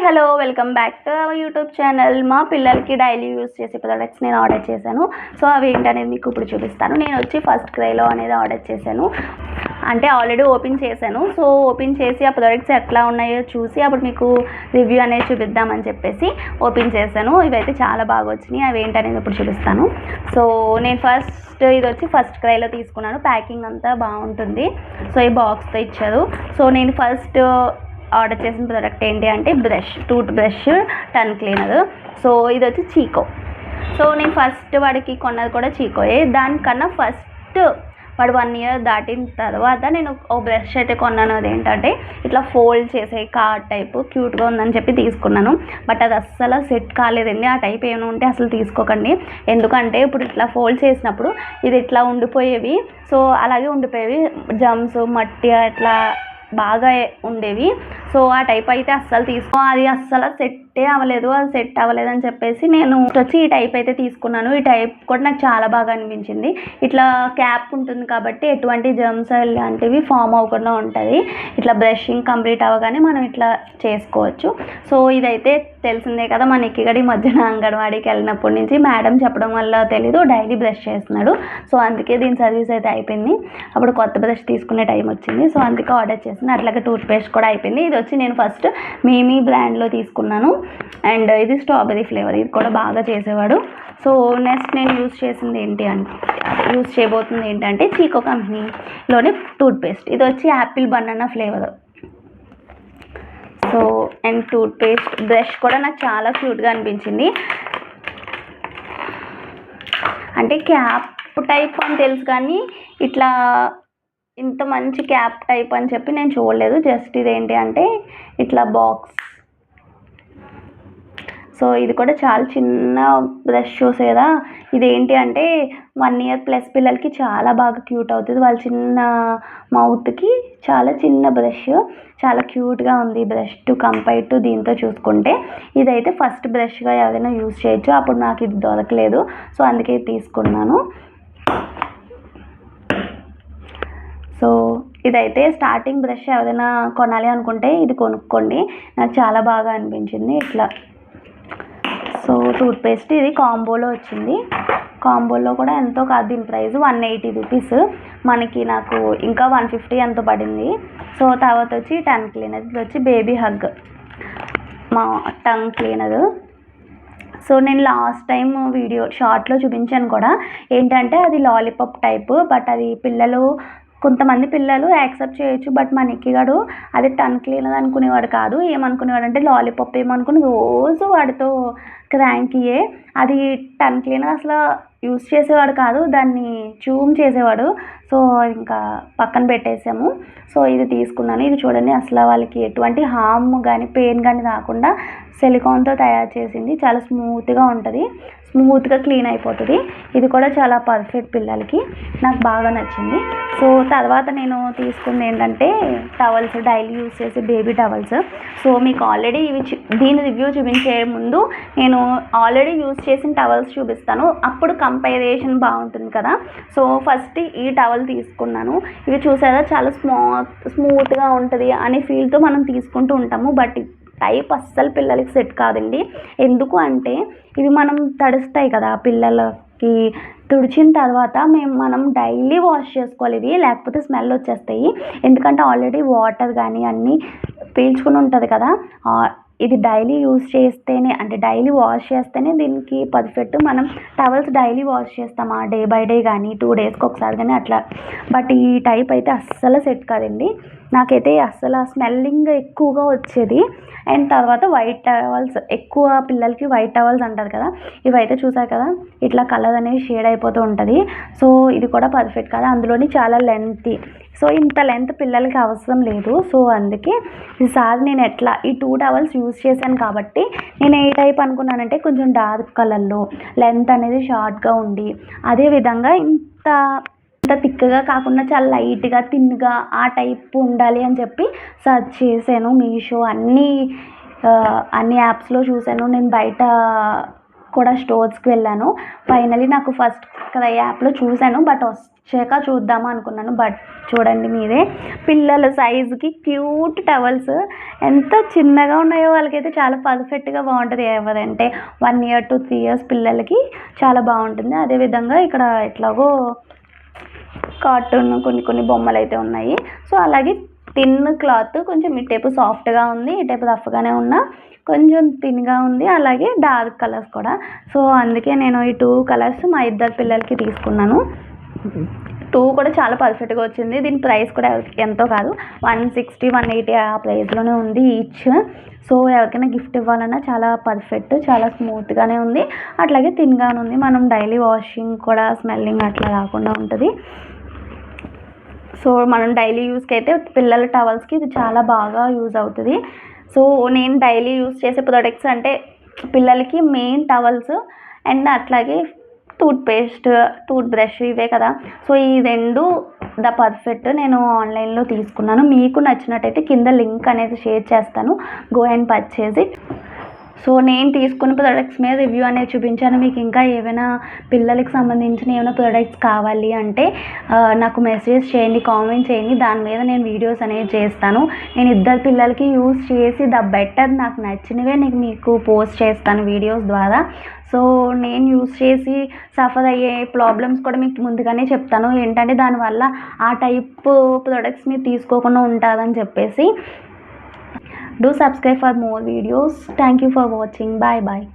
Hello welcome back to our YouTube channel. మా పిల్లలకి daily use చేసే ప్రొడక్ట్స్ నేను ఆర్డర్ చేశాను. సో అవి ఏంటనేది మీకు ఇప్పుడు చూపిస్తాను. నేను వచ్చి ఫస్ట్ క్రైలో అనేది ఆర్డర్ చేశాను. అంటే ఆల్రెడీ ఓపెన్ చేశాను. సో ఓపెన్ చేసి ఆ ప్రొడక్ట్స్ ఎట్లా ఉన్నాయో చూసి అప్పుడు మీకు రివ్యూ అనేది చూపిద్దామని చెప్పేసి ఓపెన్ చేశాను. ఇవైతే చాలా బాగా వచ్చినాయి. అవి ఏంటనేది ఇప్పుడు చూపిస్తాను. సో నేను ఇది వచ్చి ఫస్ట్ క్రైలో తీసుకున్నాను. ప్యాకింగ్ అంతా బాగుంటుంది. సో ఈ బాక్స్తో ఇచ్చారు. సో నేను ఫస్ట్ ఆర్డర్ చేసిన ప్రోడక్ట్ ఏంటి అంటే టూత్ బ్రష్ టన్ క్లీనర్. సో ఇది వచ్చి చీకో. సో నేను ఫస్ట్ వాడికి కొన్నది కూడా చీకోయే. దానికన్నా ఫస్ట్ వాడు 1 ఇయర్ దాటిన తర్వాత నేను ఓ బ్రష్ అయితే కొన్నాను. అదేంటంటే ఇట్లా ఫోల్డ్ చేసే కార్డ్ టైపు క్యూట్గా ఉందని చెప్పి తీసుకున్నాను. బట్ అది అస్సలు సెట్ కాలేదండి. ఆ టైప్ ఏమైనా ఉంటే అసలు తీసుకోకండి. ఎందుకంటే ఇప్పుడు ఇట్లా ఫోల్డ్ చేసినప్పుడు ఇది ఇట్లా ఉండిపోయేవి. సో అలాగే ఉండిపోయేవి. జమ్స్ మట్టి అట్లా బాగా ఉండేవి. సో ఆ టైప్ అయితే అస్సలు అది అస్సలు సెట్టే అవ్వలేదు. అది సెట్ అవ్వలేదు అని చెప్పేసి నేను వచ్చి ఈ టైప్ అయితే తీసుకున్నాను. ఈ టైప్ కూడా నాకు చాలా బాగా అనిపించింది. ఇట్లా క్యాప్ ఉంటుంది కాబట్టి ఎటువంటి జర్మ్స్ లాంటివి ఫామ్ అవ్వకుండా ఉంటుంది. ఇట్లా బ్రషింగ్ కంప్లీట్ అవ్వగానే మనం ఇట్లా చేసుకోవచ్చు. సో ఇదైతే తెలిసిందే కదా, మనకి ఇక్కడ ఈ మధ్యన అంగన్వాడీకి వెళ్ళినప్పటి నుంచి మేడం చెప్పడం వల్ల తెలీదు, డైలీ బ్రష్ చేస్తున్నాడు. సో అందుకే దీని సర్వీస్ అయితే అయిపోయింది. అప్పుడు కొత్త బ్రష్ తీసుకునే టైం వచ్చింది. సో అందుకే ఆర్డర్ చేసింది. అట్లాగే టూత్ పేస్ట్ కూడా అయిపోయింది. ఇది వచ్చి నేను ఫస్ట్ మీమీ బ్రాండ్లో తీసుకున్నాను. అండ్ ఇది స్ట్రాబెరీ ఫ్లేవర్. ఇది కూడా బాగా చేసేవాడు. సో నెక్స్ట్ నేను యూజ్ చేయబోతుంది ఏంటంటే చీకో కంపెనీలోని టూత్ పేస్ట్. ఇది వచ్చి apple banana flavour. So and toothpaste brush కూడా నాకు చాలా క్యూట్గా అనిపించింది. అంటే క్యాప్ టైప్ అని తెలుసు కానీ ఇట్లా ఇంత మంచి క్యాప్ టైప్ అని చెప్పి నేను చూడలేదు. జస్ట్ ఇదేంటి అంటే ఇట్లా బాక్స్. సో ఇది కూడా చాలా చిన్న బ్రష్ చూసేదా. ఇదేంటి అంటే 1 ఇయర్ ప్లస్ పిల్లలకి చాలా బాగా క్యూట్ అవుతుంది. వాళ్ళ చిన్న మౌత్కి చాలా చిన్న బ్రష్, చాలా క్యూట్గా ఉంది బ్రష్ టు కంపేర్ టు దీంతో చూసుకుంటే. ఇదైతే ఫస్ట్ బ్రష్గా ఏదైనా యూజ్ చేయొచ్చు. అప్పుడు నాకు ఇది దొరకలేదు. సో అందుకే తీసుకున్నాను. సో ఇదైతే స్టార్టింగ్ బ్రష్ ఏదైనా కొనాలి అనుకుంటే ఇది కొనుక్కోండి. నాకు చాలా బాగా అనిపించింది ఇట్లా. సో టూత్ పేస్ట్ ఇది కాంబోలో వచ్చింది. కాంబోలో కూడా ఎంతో కాదు, దీని ప్రైస్ 180 రూపీస్. నాకు ఇంకా 150 ఎంతో పడింది. సో తర్వాత వచ్చి టంగ్ క్లీనర్. ఇది వచ్చి బేబీ హగ్ మా టంగ్ క్లీనర్. సో నేను లాస్ట్ టైం వీడియో షార్ట్లో చూపించాను కూడా. ఏంటంటే అది లాలీపాప్ టైపు. బట్ అది కొంతమంది పిల్లలు యాక్సెప్ట్ చేయొచ్చు. బట్ మా నిక్కిగాడు అది టంగ్ క్లీనర్ అనుకునేవాడు కాదు. ఏమనుకునేవాడు అంటే లాలీపాప్ ఏమనుకుని రోజు వాడితో క్రాంకీయే. అది టంగ్ క్లీనర్ అసలు యూజ్ చేసేవాడు కాదు, దాన్ని చూమ్ చేసేవాడు. సో ఇంకా పక్కన పెట్టేసాము. సో ఇది తీసుకున్నాను. ఇది చూడండి, అసలు వాళ్ళకి ఎటువంటి హార్మ్ కానీ పెయిన్ కానీ రాకుండా సిలికాన్తో తయారు చేసింది. చాలా స్మూత్గా ఉంటుంది, స్మూత్గా క్లీన్ అయిపోతుంది. ఇది కూడా చాలా పర్ఫెక్ట్ పిల్లలకి. నాకు బాగా నచ్చింది. సో తర్వాత నేను తీసుకుంది ఏంటంటే టవల్స్, డైలీ యూజ్ చేసే బేబీ టవల్స్. సో మీకు ఆల్రెడీ దీని రివ్యూ చూపించే ముందు నేను ఆల్రెడీ యూజ్ చేసిన టవల్స్ చూపిస్తాను. అప్పుడు కంపారిజన్ బాగుంటుంది కదా. సో ఫస్ట్ ఈ టవల్ తీసుకున్నాను. ఇవి చూసారా, చాలా స్మూత్గా ఉంటుంది అనే ఫీల్తో మనం తీసుకుంటూ ఉంటాము. బట్ టైప్ అస్సలు పిల్లలకి సెట్ కాదండి. ఎందుకు అంటే ఇవి మనం తడుస్తాయి కదా, పిల్లలకి తుడిచిన తర్వాత మనం డైలీ వాష్ చేసుకోవాలి ఇవి, లేకపోతే స్మెల్ వచ్చేస్తాయి. ఎందుకంటే ఆల్రెడీ వాటర్ కానీ అన్నీ పీల్చుకుని ఉంటుంది కదా. ఇది డైలీ యూజ్ చేస్తేనే, అంటే డైలీ వాష్ చేస్తేనే దీనికి పర్ఫెక్ట్. మనం టవల్స్ డైలీ వాష్ చేస్తామా డే బై డే కానీ 2 డేస్కి ఒకసారి కానీ అట్లా. బట్ ఈ టైప్ అయితే అస్సలు సెట్ కాదండి. నాకైతే అస్సలు స్మెల్లింగ్ ఎక్కువగా వచ్చేది. అండ్ తర్వాత వైట్ టవల్స్, ఎక్కువ పిల్లలకి వైట్ టవల్స్ అంటారు కదా, ఇవైతే చూసారు కదా ఇట్లా కలర్ అనేది షేడ్ అయిపోతూ ఉంటుంది. సో ఇది కూడా పర్ఫెక్ట్ కదా. అందులోని చాలా లెంత్. సో ఇంత లెంత్ పిల్లలకి అవసరం లేదు. సో అందుకే ఈసారి నేను ఈ 2 టవల్స్ యూజ్ చేశాను కాబట్టి నేను ఏ టైప్ అనుకున్నానంటే కొంచెం డార్క్ కలర్లో లెంత్ అనేది షార్ట్గా ఉండి, అదేవిధంగా ఇంత థిక్గా కాకుండా చాలా లైట్గా థిన్గా ఆ టైప్ ఉండాలి అని చెప్పి సర్చ్ చేశాను. మీషో అన్ని యాప్స్లో చూశాను. నేను బయట కూడా స్టోర్స్కి వెళ్ళాను. ఫైనలీ నాకు ఫస్ట్ క్రై యాప్లో చూశాను, బట్ వచ్చాక చూద్దాము అనుకున్నాను. బట్ చూడండి మీరే, పిల్లల సైజుకి క్యూట్ టవల్స్ ఎంత చిన్నగా ఉన్నాయో వాళ్ళకైతే చాలా పర్ఫెక్ట్గా బాగుంటుంది. ఎవరంటే 1 year to 3 years పిల్లలకి చాలా బాగుంటుంది. అదేవిధంగా ఇక్కడ ఎట్లాగో కార్టూన్ కొన్ని బొమ్మలు అయితే ఉన్నాయి. సో అలాగే థిన్ క్లాత్, కొంచెం ఈ టైపు సాఫ్ట్గా ఉంది, ఈ టైపు రఫ్గానే ఉన్నా కొంచెం థిన్గా ఉంది, అలాగే డార్క్ కలర్స్ కూడా. సో అందుకే నేను ఈ 2 కలర్స్ మా ఇద్దరు పిల్లలకి తీసుకున్నాను. 2 కూడా చాలా పర్ఫెక్ట్గా వచ్చింది. దీని ప్రైస్ కూడా ఎంతో కాదు, 160, 180 ఆ ప్రైస్లోనే ఉంది ఈచ్. సో ఎవరికైనా గిఫ్ట్ ఇవ్వాలన్నా చాలా పర్ఫెక్ట్, చాలా స్మూత్గానే ఉంది, అట్లాగే థిన్గానే ఉంది. మనం డైలీ వాషింగ్ కూడా స్మెల్లింగ్ అట్లా రాకుండా ఉంటుంది. సో మనం డైలీ యూస్కి అయితే పిల్లల టవల్స్కి ఇది చాలా బాగా యూజ్ అవుతుంది. సో నేను డైలీ యూజ్ చేసే ప్రొడక్ట్స్ అంటే పిల్లలకి మెయిన్ టవల్స్ అండ్ అట్లాగే టూత్పేస్ట్, టూత్ బ్రష్ ఇవే కదా. సో ఈ 2 ద పర్ఫెక్ట్ నేను ఆన్లైన్లో తీసుకున్నాను. మీకు నచ్చినట్టయితే కింద లింక్ అనేది షేర్ చేస్తాను, go and purchase it. So నేను తీసుకున్న ప్రొడక్ట్స్ మీద రివ్యూ అనేది చూపించాను. మీకు ఇంకా ఏమైనా పిల్లలకి సంబంధించిన ఏమైనా ప్రొడక్ట్స్ కావాలి అంటే నాకు మెసేజ్ చేయండి, కామెంట్ చేయండి, దాని మీద నేను వీడియోస్ అనేది చేస్తాను. నేను ఇద్దరు పిల్లలకి యూజ్ చేసి ద బెటర్ నాకు నచ్చినవే మీకు పోస్ట్ చేస్తాను వీడియోస్ ద్వారా. సో నేను యూజ్ చేసి సఫర్ అయ్యే ప్రాబ్లమ్స్ కూడా మీకు ముందుగానే చెప్తాను, ఏంటంటే దానివల్ల ఆ టైప్ ప్రొడక్ట్స్ మీరు తీసుకోకుండా ఉంటారని చెప్పేసి. Do subscribe for more videos. Thank you for watching. Bye bye.